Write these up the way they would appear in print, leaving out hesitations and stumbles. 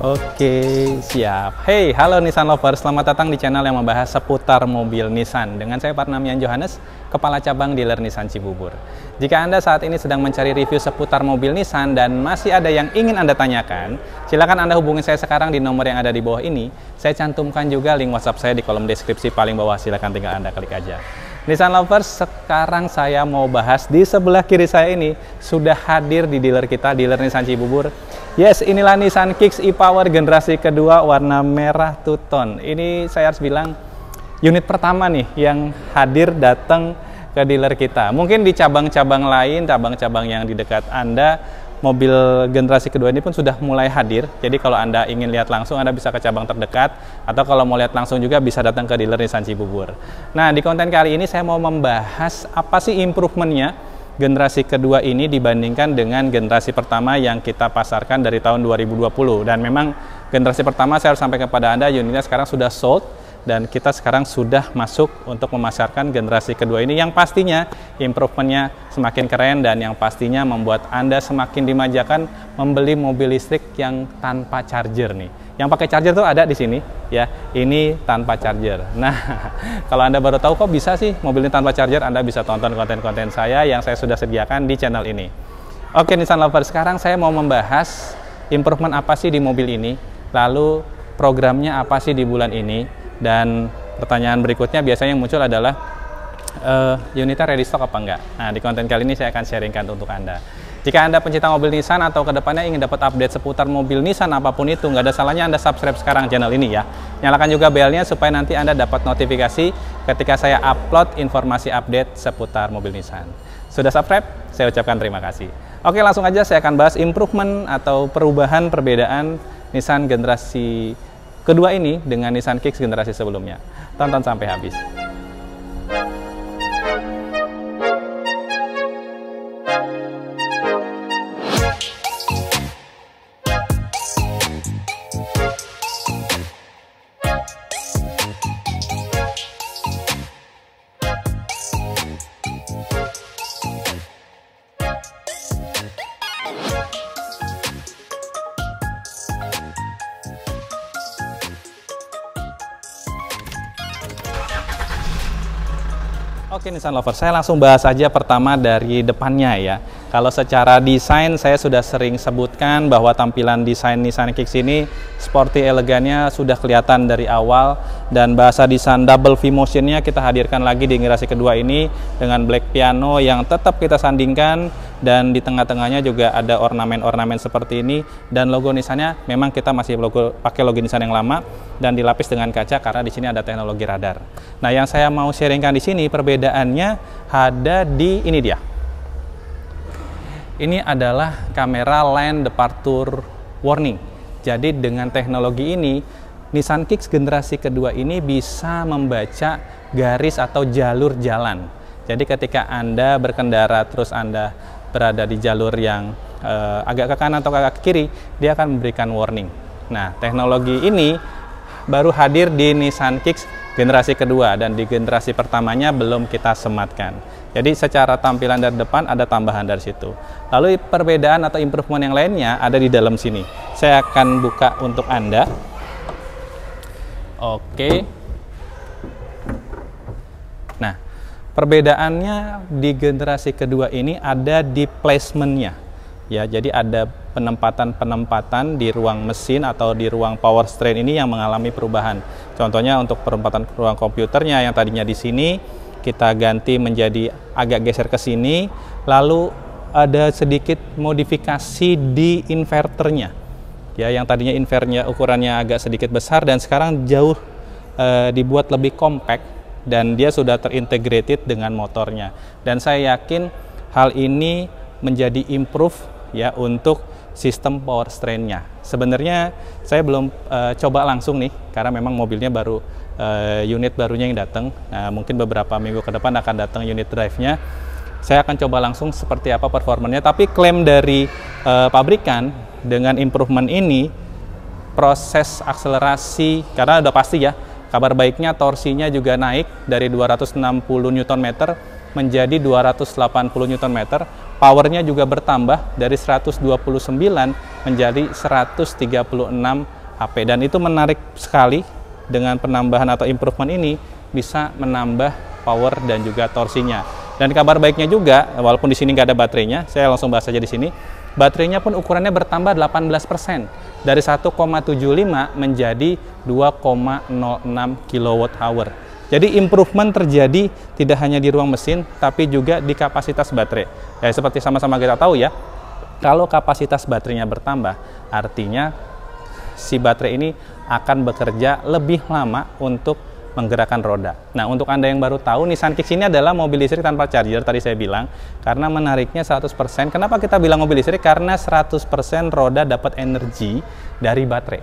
Oke, siap. Hey, halo Nissan Lovers, selamat datang di channel yang membahas seputar mobil Nissan. Dengan saya Parnamian Johannes, Kepala Cabang Dealer Nissan Cibubur. Jika Anda saat ini sedang mencari review seputar mobil Nissan dan masih ada yang ingin Anda tanyakan, silakan Anda hubungi saya sekarang di nomor yang ada di bawah ini. Saya cantumkan juga link WhatsApp saya di kolom deskripsi paling bawah, silakan tinggal Anda klik aja. Nissan Lovers, sekarang saya mau bahas di sebelah kiri saya ini sudah hadir di dealer kita, dealer Nissan Cibubur. Yes, inilah Nissan Kicks e-Power generasi kedua warna merah two-tone. Ini saya harus bilang unit pertama nih yang hadir datang ke dealer kita. Mungkin di cabang-cabang lain, cabang-cabang yang di dekat Anda, mobil generasi kedua ini pun sudah mulai hadir. Jadi kalau Anda ingin lihat langsung, Anda bisa ke cabang terdekat, atau kalau mau lihat langsung juga bisa datang ke dealer Nissan Cibubur. Nah, di konten kali ini saya mau membahas apa sih improvementnya generasi kedua ini dibandingkan dengan generasi pertama yang kita pasarkan dari tahun 2020. Dan memang generasi pertama saya harus sampaikan kepada Anda, unitnya sekarang sudah sold, dan kita sekarang sudah masuk untuk memasarkan generasi kedua ini yang pastinya improvementnya semakin keren dan yang pastinya membuat Anda semakin dimanjakan membeli mobil listrik yang tanpa charger nih. Yang pakai charger tuh ada di sini ya, ini tanpa charger. Nah, kalau Anda baru tahu kok bisa sih mobil ini tanpa charger, Anda bisa tonton konten-konten saya yang saya sudah sediakan di channel ini. Oke Nissan Lovers, sekarang saya mau membahas improvement apa sih di mobil ini, lalu programnya apa sih di bulan ini, dan pertanyaan berikutnya biasanya yang muncul adalah unitnya ready stock apa enggak. Nah, di konten kali ini saya akan sharingkan untuk Anda. Jika Anda pencinta mobil Nissan atau kedepannya ingin dapat update seputar mobil Nissan apapun itu, nggak ada salahnya Anda subscribe sekarang channel ini ya. Nyalakan juga belnya supaya nanti Anda dapat notifikasi ketika saya upload informasi update seputar mobil Nissan. Sudah subscribe? Saya ucapkan terima kasih. Oke, langsung aja saya akan bahas improvement atau perubahan perbedaan Nissan generasi kedua ini dengan Nissan Kicks generasi sebelumnya. Tonton sampai habis. Oke Nissan Lovers, saya langsung bahas aja pertama dari depannya ya. Kalau secara desain saya sudah sering sebutkan bahwa tampilan desain Nissan Kicks ini sporty elegannya sudah kelihatan dari awal, dan bahasa desain double V-motionnya kita hadirkan lagi di generasi kedua ini dengan black piano yang tetap kita sandingkan, dan di tengah-tengahnya juga ada ornamen-ornamen seperti ini, dan logo Nissannya memang kita masih pakai logo Nissan yang lama dan dilapis dengan kaca karena di sini ada teknologi radar. Nah, yang saya mau sharingkan di sini perbedaannya ada di ini dia. Ini adalah kamera lane departure warning. Jadi dengan teknologi ini Nissan Kicks generasi kedua ini bisa membaca garis atau jalur jalan. Jadi ketika Anda berkendara terus Anda berada di jalur yang agak ke kanan atau agak ke kiri, dia akan memberikan warning. Nah, teknologi ini baru hadir di Nissan Kicks generasi kedua, dan di generasi pertamanya belum kita sematkan. Jadi secara tampilan dari depan ada tambahan dari situ. Lalu perbedaan atau improvement yang lainnya ada di dalam sini. Saya akan buka untuk Anda. Oke. Nah, perbedaannya di generasi kedua ini ada di placementnya. Ya, jadi ada penempatan-penempatan di ruang mesin atau di ruang power strain ini yang mengalami perubahan. Contohnya untuk penempatan ruang komputernya yang tadinya di sini kita ganti menjadi agak geser ke sini, lalu ada sedikit modifikasi di inverternya. Ya, yang tadinya inverternya ukurannya agak sedikit besar dan sekarang jauh dibuat lebih compact, dan dia sudah terintegrated dengan motornya. Dan saya yakin hal ini menjadi improve ya untuk sistem power strain-nya. Sebenarnya saya belum coba langsung nih karena memang mobilnya baru unit barunya yang datang. Nah, mungkin beberapa minggu ke depan akan datang unit drive-nya. Saya akan coba langsung seperti apa performanya. Tapi klaim dari pabrikan dengan improvement ini, proses akselerasi karena udah pasti ya. Kabar baiknya torsinya juga naik dari 260 Nm menjadi 280 Nm. Powernya juga bertambah dari 129 menjadi 136 HP. Dan itu menarik sekali, dengan penambahan atau improvement ini bisa menambah power dan juga torsinya. Dan kabar baiknya juga, walaupun di sini nggak ada baterainya, saya langsung bahas aja di sini. Baterainya pun ukurannya bertambah 18%, dari 1,75 menjadi 2,06 kWh. Jadi improvement terjadi tidak hanya di ruang mesin, tapi juga di kapasitas baterai. Ya, seperti sama-sama kita tahu ya, kalau kapasitas baterainya bertambah, artinya si baterai ini akan bekerja lebih lama untuk menggerakkan roda. Nah, untuk Anda yang baru tahu, Nissan Kicks ini adalah mobil listrik tanpa charger, tadi saya bilang, karena menariknya 100%. Kenapa kita bilang mobil listrik? Karena 100% roda dapat energi dari baterai.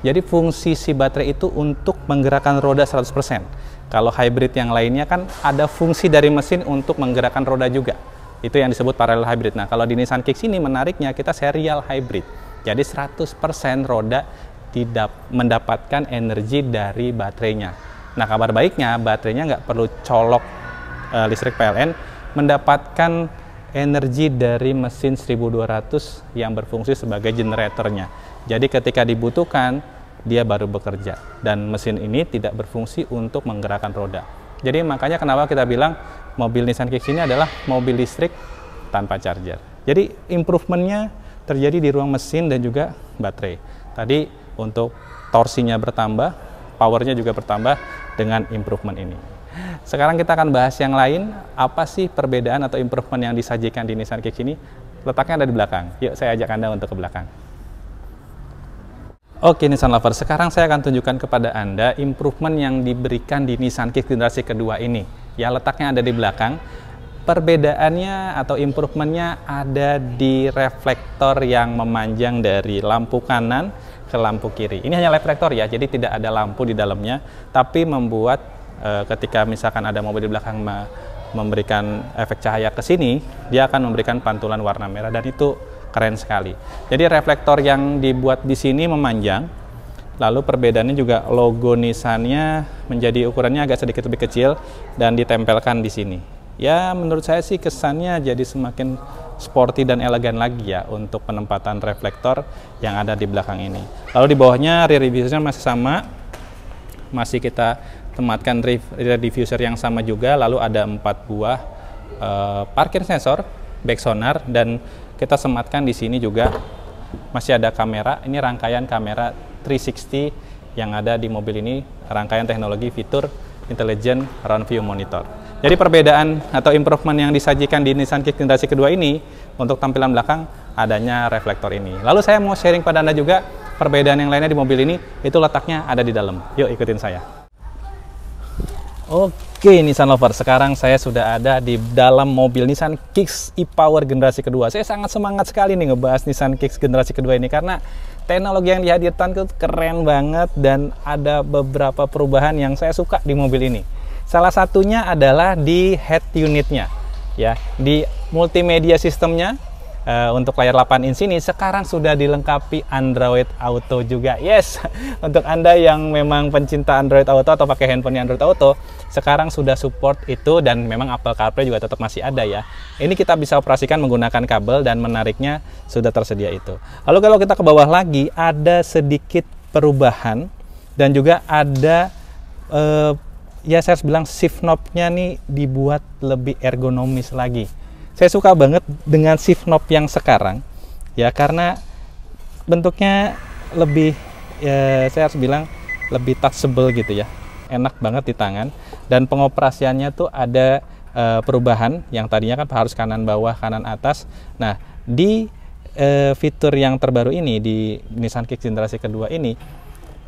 Jadi fungsi si baterai itu untuk menggerakkan roda 100%. Kalau hybrid yang lainnya kan ada fungsi dari mesin untuk menggerakkan roda juga. Itu yang disebut parallel hybrid. Nah, kalau di Nissan Kicks ini menariknya kita serial hybrid. Jadi 100% roda tidak mendapatkan energi dari baterainya. Nah, kabar baiknya baterainya nggak perlu colok listrik PLN, mendapatkan energi dari mesin 1200 yang berfungsi sebagai generatornya. Jadi ketika dibutuhkan, dia baru bekerja. Dan mesin ini tidak berfungsi untuk menggerakkan roda. Jadi makanya kenapa kita bilang mobil Nissan Kicks ini adalah mobil listrik tanpa charger. Jadi improvementnya terjadi di ruang mesin dan juga baterai. Tadi untuk torsinya bertambah, powernya juga bertambah dengan improvement ini. Sekarang kita akan bahas yang lain. Apa sih perbedaan atau improvement yang disajikan di Nissan Kicks ini? Letaknya ada di belakang. Yuk saya ajak Anda untuk ke belakang. Oke Nissan Lover, sekarang saya akan tunjukkan kepada Anda improvement yang diberikan di Nissan Kicks generasi kedua ini. Ya, letaknya ada di belakang. Perbedaannya atau improvementnya ada di reflektor yang memanjang dari lampu kanan ke lampu kiri. Ini hanya reflektor ya, jadi tidak ada lampu di dalamnya, tapi membuat ketika misalkan ada mobil di belakang memberikan efek cahaya ke sini, dia akan memberikan pantulan warna merah, dan itu keren sekali. Jadi reflektor yang dibuat di sini memanjang, lalu perbedaannya juga logo Nissan-nya menjadi ukurannya agak sedikit lebih kecil dan ditempelkan di sini. Ya, menurut saya sih kesannya jadi semakin sporty dan elegan lagi ya untuk penempatan reflektor yang ada di belakang ini. Lalu di bawahnya rear diffuser masih sama, masih kita tempatkan rear diffuser yang sama juga. Lalu ada 4 buah parkir sensor, back sonar, dan kita sematkan di sini juga masih ada kamera. Ini rangkaian kamera 360 yang ada di mobil ini, rangkaian teknologi fitur Intelligent Round View Monitor. Jadi perbedaan atau improvement yang disajikan di Nissan Kicks generasi kedua ini untuk tampilan belakang adanya reflektor ini. Lalu saya mau sharing pada Anda juga perbedaan yang lainnya di mobil ini, itu letaknya ada di dalam. Yuk ikutin saya. Oke Nissan Lover, sekarang saya sudah ada di dalam mobil Nissan Kicks e-Power generasi kedua. Saya sangat semangat sekali nih ngebahas Nissan Kicks generasi kedua ini karena teknologi yang dihadirkan itu keren banget dan ada beberapa perubahan yang saya suka di mobil ini. Salah satunya adalah di head unitnya, ya, di multimedia sistemnya. Untuk layar 8 inch ini sekarang sudah dilengkapi Android Auto juga. Yes, untuk Anda yang memang pencinta Android Auto atau pakai handphone Android Auto, sekarang sudah support itu, dan memang Apple CarPlay juga tetap masih ada ya. Ini kita bisa operasikan menggunakan kabel dan menariknya sudah tersedia itu. Lalu kalau kita ke bawah lagi ada sedikit perubahan dan juga ada ya saya harus bilang shift knob-nya nih dibuat lebih ergonomis lagi. Saya suka banget dengan shift knob yang sekarang ya, karena bentuknya lebih ya, saya harus bilang lebih touchable gitu ya, enak banget di tangan, dan pengoperasiannya tuh ada perubahan yang tadinya kan harus kanan bawah kanan atas. Nah di fitur yang terbaru ini di Nissan Kicks generasi kedua ini,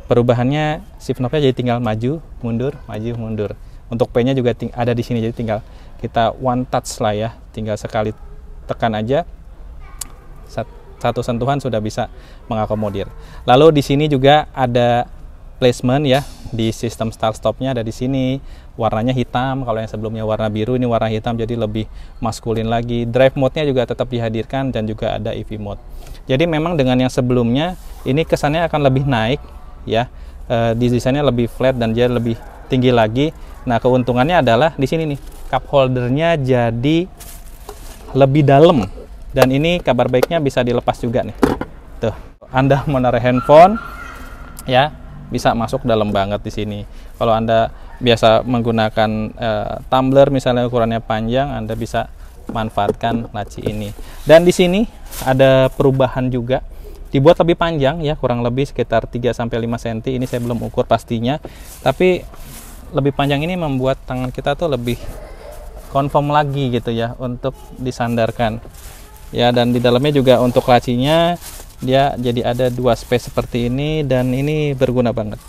perubahannya shift knob-nya jadi tinggal maju mundur maju mundur. Untuk P-nya juga ada di sini, jadi tinggal kita one touch lah ya, tinggal sekali tekan aja, satu sentuhan sudah bisa mengakomodir. Lalu di sini juga ada placement ya, di sistem start stopnya ada di sini, warnanya hitam. Kalau yang sebelumnya warna biru, ini warna hitam, jadi lebih maskulin lagi. Drive mode-nya juga tetap dihadirkan dan juga ada EV mode. Jadi memang dengan yang sebelumnya ini kesannya akan lebih naik ya, desainnya lebih flat dan dia lebih tinggi lagi. Nah keuntungannya adalah di sini nih, cup holdernya jadi lebih dalam. Dan ini kabar baiknya bisa dilepas juga nih. Tuh, Anda menaruh handphone ya, bisa masuk dalam banget di sini. Kalau Anda biasa menggunakan tumbler misalnya ukurannya panjang, Anda bisa manfaatkan laci ini. Dan di sini ada perubahan juga. Dibuat lebih panjang ya, kurang lebih sekitar 3 sampai 5 cm. Ini saya belum ukur pastinya. Tapi lebih panjang ini membuat tangan kita tuh lebih confirm lagi gitu ya untuk disandarkan. Ya, dan di dalamnya juga untuk lacinya dia jadi ada 2 space seperti ini, dan ini berguna banget.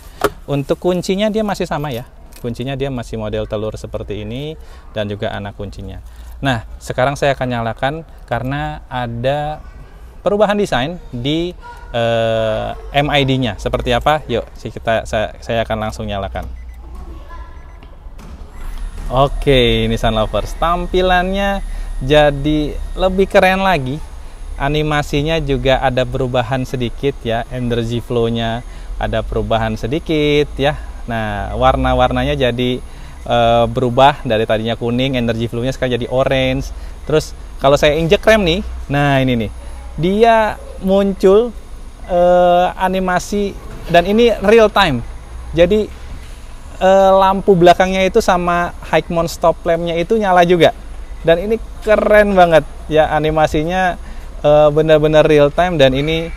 Untuk kuncinya dia masih sama ya. Kuncinya dia masih model telur seperti ini, dan juga anak kuncinya. Nah, sekarang saya akan nyalakan karena ada perubahan desain di MID-nya. Seperti apa? Yuk, saya akan langsung nyalakan. Oke, Nissan Lovers, tampilannya jadi lebih keren lagi. Animasinya juga ada perubahan sedikit ya, energy flow-nya ada perubahan sedikit ya. Nah, warna-warnanya jadi berubah dari tadinya kuning, energy flow-nya sekarang jadi orange. Terus kalau saya injek rem nih, nah ini nih, dia muncul animasi, dan ini real time. Jadi lampu belakangnya itu sama high mount stop lamp-nya itu nyala juga. Dan ini keren banget ya, animasinya benar-benar real time. Dan ini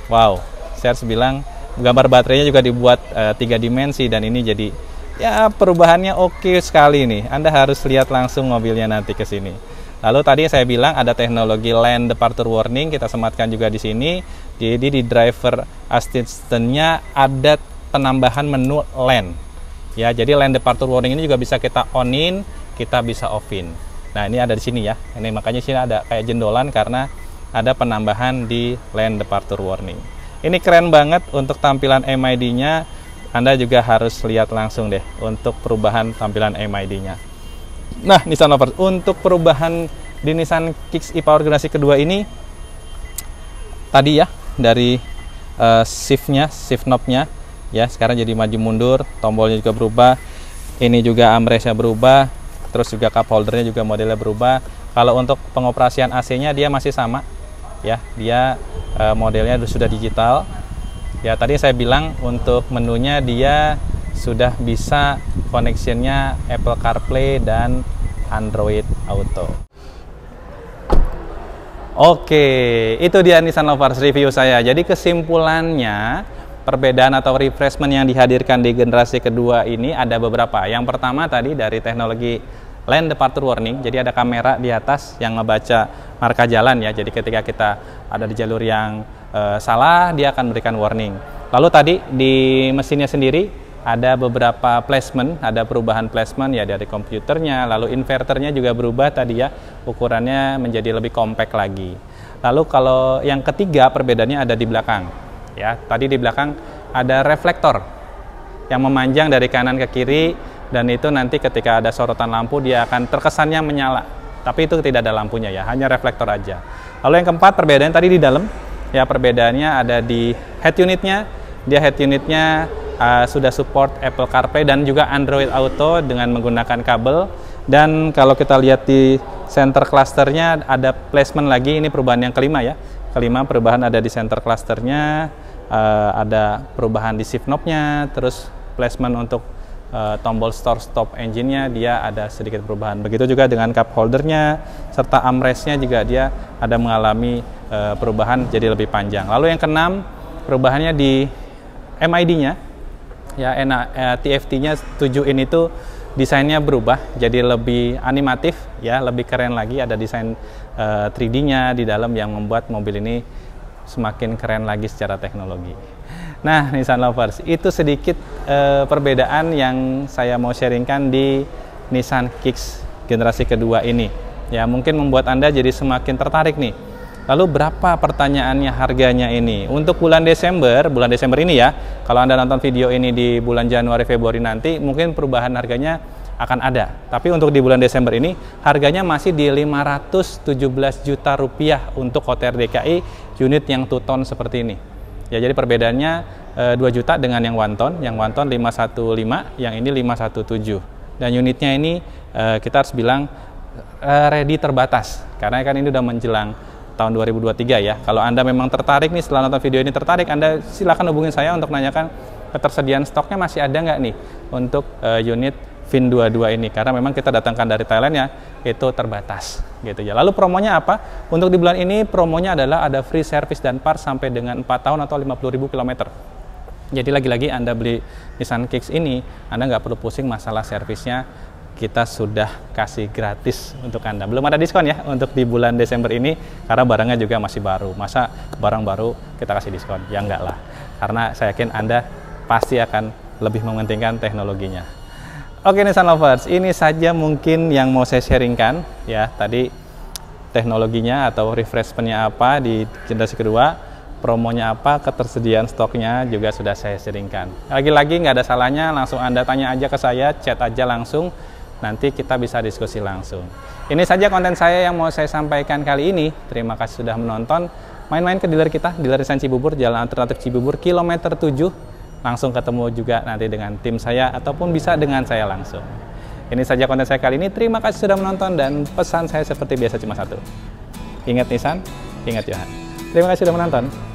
wow, saya harus bilang gambar baterainya juga dibuat 3 dimensi, dan ini jadi ya perubahannya oke sekali nih. Anda harus lihat langsung mobilnya nanti ke sini. Lalu tadi saya bilang ada teknologi lane departure warning, kita sematkan juga di sini. Jadi di driver assistant-nya ada penambahan menu lane. Ya, jadi lane departure warning ini juga bisa kita on-in, kita bisa off-in. Nah, ini ada di sini ya. Ini makanya sini ada kayak jendolan karena ada penambahan di lane departure warning. Ini keren banget untuk tampilan MID-nya. Anda juga harus lihat langsung deh untuk perubahan tampilan MID-nya. Nah, Nissan Lovers, untuk perubahan di Nissan Kicks e-Power generasi kedua ini tadi ya, dari shift knob-nya ya, sekarang jadi maju mundur, tombolnya juga berubah. Ini juga armrest-nya berubah. Terus juga cup holdernya juga modelnya berubah. Kalau untuk pengoperasian AC-nya dia masih sama ya, dia modelnya sudah digital ya. Tadi saya bilang untuk menunya dia sudah bisa connection-nya Apple CarPlay dan Android Auto. Oke, itu dia Nissan Lovers review saya. Jadi kesimpulannya, perbedaan atau refreshment yang dihadirkan di generasi kedua ini ada beberapa. Yang pertama tadi dari teknologi lane departure warning, jadi ada kamera di atas yang ngebaca marka jalan ya. Jadi ketika kita ada di jalur yang salah, dia akan memberikan warning. Lalu tadi di mesinnya sendiri ada beberapa placement, ada perubahan placement ya dari komputernya. Lalu inverternya juga berubah tadi ya, ukurannya menjadi lebih compact lagi. Lalu kalau yang ketiga perbedaannya ada di belakang ya. Tadi di belakang ada reflektor yang memanjang dari kanan ke kiri, dan itu nanti ketika ada sorotan lampu dia akan terkesannya menyala, tapi itu tidak ada lampunya ya, hanya reflektor aja. Lalu yang keempat perbedaan tadi di dalam ya, perbedaannya ada di head unitnya. Dia head unitnya sudah support Apple CarPlay dan juga Android Auto dengan menggunakan kabel. Dan kalau kita lihat di center clusternya ada placement lagi, ini perubahan yang kelima ya. Kelima perubahan ada di center clusternya, ada perubahan di shift knob-nya, terus placement untuk tombol start stop engine-nya dia ada sedikit perubahan. Begitu juga dengan cup holdernya, serta armrest-nya juga dia ada mengalami perubahan jadi lebih panjang. Lalu yang keenam, perubahannya di MID-nya ya, TFT-nya 7 in itu desainnya berubah jadi lebih animatif ya, lebih keren lagi. Ada desain 3D-nya di dalam yang membuat mobil ini semakin keren lagi secara teknologi. Nah, Nissan Lovers, itu sedikit perbedaan yang saya mau sharingkan di Nissan Kicks generasi kedua ini. Ya, mungkin membuat Anda jadi semakin tertarik nih. Lalu berapa pertanyaannya harganya ini? Untuk bulan Desember ini ya, kalau Anda nonton video ini di bulan Januari Februari nanti, mungkin perubahan harganya akan ada. Tapi untuk di bulan Desember ini, harganya masih di 517 juta rupiah untuk OTR DKI unit yang 2 ton seperti ini. Ya, jadi perbedaannya 2 juta dengan yang 1 ton. Yang 1 ton 515, yang ini 517. Dan unitnya ini kita harus bilang ready terbatas, karena kan ini udah menjelang tahun 2023 ya. Kalau Anda memang tertarik nih setelah nonton video ini tertarik, Anda silakan hubungin saya untuk nanyakan ketersediaan stoknya masih ada nggak nih untuk unit VIN 22 ini, karena memang kita datangkan dari Thailand ya, itu terbatas gitu ya. Lalu promonya apa? Untuk di bulan ini promonya adalah ada free service dan parts sampai dengan 4 tahun atau 50.000 km. Jadi lagi-lagi Anda beli Nissan Kicks ini, Anda nggak perlu pusing masalah servisnya, kita sudah kasih gratis untuk Anda. Belum ada diskon ya untuk di bulan Desember ini, karena barangnya juga masih baru. Masa barang baru kita kasih diskon? Ya enggak lah, karena saya yakin Anda pasti akan lebih mementingkan teknologinya. Oke Nissan Lovers, ini saja mungkin yang mau saya sharingkan ya. Tadi teknologinya atau refreshment-nya apa di generasi kedua, promonya apa, ketersediaan stoknya juga sudah saya sharingkan. Lagi-lagi nggak ada salahnya, langsung Anda tanya aja ke saya, chat aja langsung, nanti kita bisa diskusi langsung. Ini saja konten saya yang mau saya sampaikan kali ini. Terima kasih sudah menonton. Main-main ke dealer kita, dealer Nissan Cibubur, Jalan Alternatif Cibubur, kilometer 7. Langsung ketemu juga nanti dengan tim saya, ataupun bisa dengan saya langsung. Ini saja konten saya kali ini. Terima kasih sudah menonton, dan pesan saya seperti biasa cuma satu. Ingat Nissan, ingat Johan. Terima kasih sudah menonton.